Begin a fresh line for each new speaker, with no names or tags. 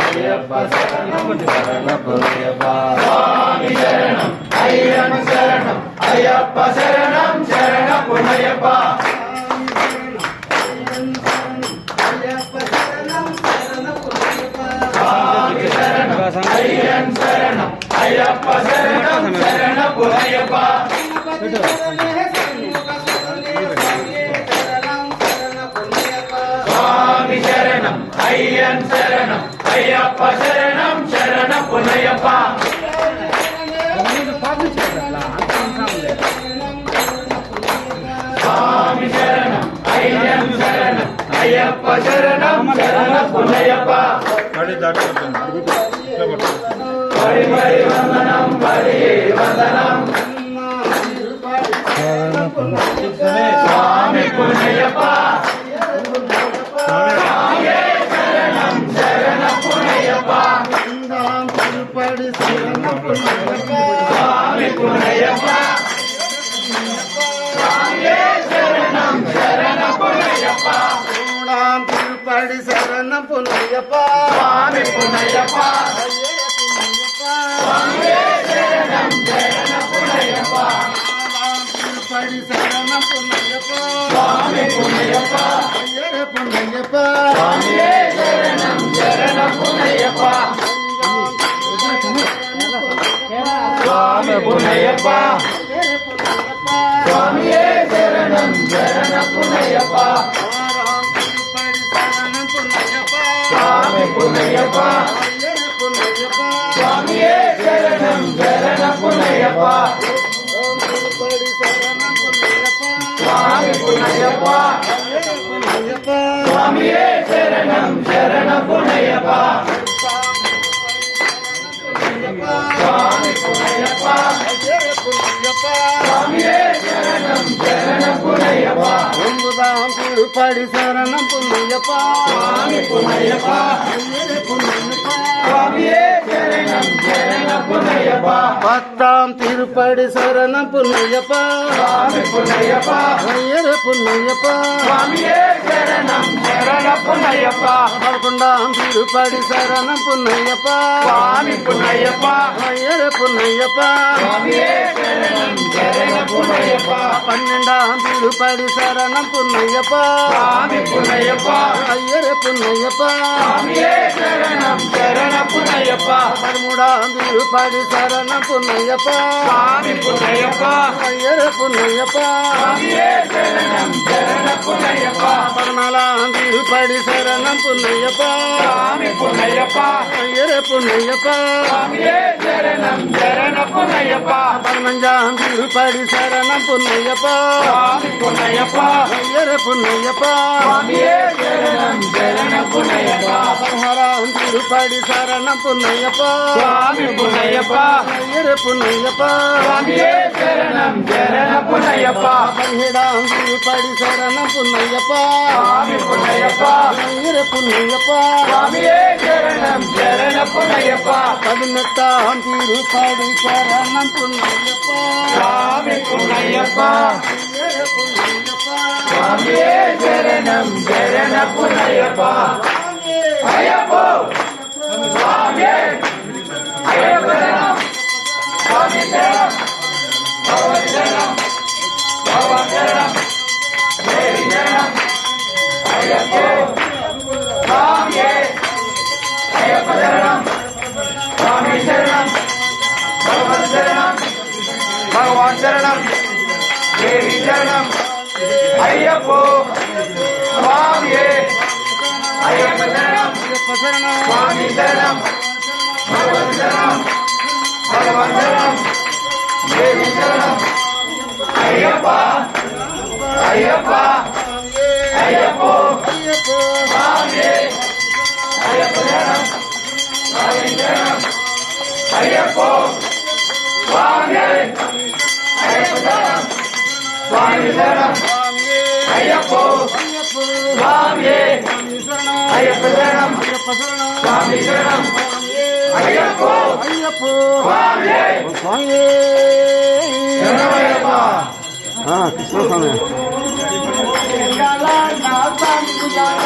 ஐயப்ப சரணம் சரண புனையப்பா சுவாமி சரணம் ஐயன் சரணம் ஐயப்ப சரணம் சரண புனையப்பா சுவாமி சரணம் ஐயன் சரணம் ஐயப்ப சரணம் சரண புனையப்பா சுவாமி சரணம் ஐயன் சரணம் ஐயப்ப சரணம் சரண புனையப்பா சுவாமி சரணம் ஐயன் சரணம் ஐயப்ப சரணம் சரண புனையப்பா பரி பரி வந்தனம் பரி வந்தனம் சுவாமி புனையப்பா திருப்படி சரணம் சுவாமி புனையப்பா சுவாமியே சரணம் சரண புனையப்பா திருப்படி சரணம் புனையப்பா சுவாமி புனையப்பா சுவாமியே சரணம் சரண புனையப்பா திருப்படி சரணம் புனையப்பா சுவாமி புனையப்பா புனையப்பா சுவாமியே சரணம் சரண புனையப்பா சுவாமி புனையப்பா சுவாமியே சரணம் சரண புனையப்பா சுவாமி புனையப்பா சுவாமியே சரணம் சரண புனையப்பா சுவாமி புனையப்பா சுவாமியே சரணம் சரண புனையப்பா சுவாமி புனையப்பா சுவாமியே சரணம் சரண புனையப்பா ஒன்பதாம் திருப்படி சரணம் புனையப்பா சுவாமி புனையப்பா சுவாமியே சரணம் சரண புனையப்பா பத்தாம் திருப்படி சரணம் புனையப்பா சுவாமி புனையப்பா ஐயர புனையப்பா சுவாமியே சரணம் சரண புனையப்பா பதకొండాம் திருப்படி சரணம் புனையப்பா சுவாமி புனையப்பா ஐயர புனையப்பா சுவாமியே சரணம் சரண புனையப்பா பன்னெண்டாம் திருப்படி சரணம் புனையப்பா சுவாமி புனையப்பா ஐயர புனையப்பா சுவாமியே சரணம் சரண புனையப்பா பதிமூடாம் திருப்படி சரணம் புனையப்பா சுவாமி புனையப்பா ஐயர புனையப்பா சுவாமியே சரணம் சரண புனையப்பா பதினாலாம் திருப்படி சரணம் புனையப்பா சுவாமி புனையப்பா ஐயர புனையப்பா சுவாமியே சரணம் சரண புனையப்பா பதினஞ்சாம் திருப்படி சரணம் புனையப்பா சுவாமி புனையப்பா ஐயர புனையப்பா சுவாமியே சரணம் சரண புனையப்பா பதினாறாம் திருப்படி சரணம் புனையப்பா சுவாமி புனையப்பா ஐயர புனையப்பா சுவாமியே சரணம் சரண புனையப்பா பதினேழாம் திருப்படி சரணம் புனையப்பா சுவாமி புனையப்பா ஐயர புனையப்பா சுவாமியே சரணம் சரண புனையப்பா பதினெட்டாம் திருப்படி சரணம் புனையப்பா சுவாமி புனையப்பா சுவாமியே சரணம் சரண புனையப்பா ஐயப்போ சுவாமியே ஐயப்ப சரணம் சுவாமி சரணம் பகவதி சரணம் பகவான் சரணம் தேவி சரணம் ஐயப்போ சுவாமியே ஐயப்ப சரணம் சுவாமி சரணம் பகவதி சரணம் பகவான் சரணம் தேவி சரணம் ஐயப்போ சுவாமியே ஐயப்ப சரணம் சுவாமி சரணம் பகவதி சரணம் பகவான் சரணம் தேவி சரணம் ஐயப்பா ஐயப்பா ஐயப்போ சுவாமியே ஐயப்ப சரணம் சுவாமி சரணம் ஐயப்போ சுவாமியே ஐயப்ப சரணம் சுவாமி சரணம் ஐயப்போ சுவாமியே ஐயப்ப சரணம் சுவாமி சரணம் ஐயப்போ சுவாமியே சுவாமியே சரணமையப்பா கிருஷ்ண சுவாமி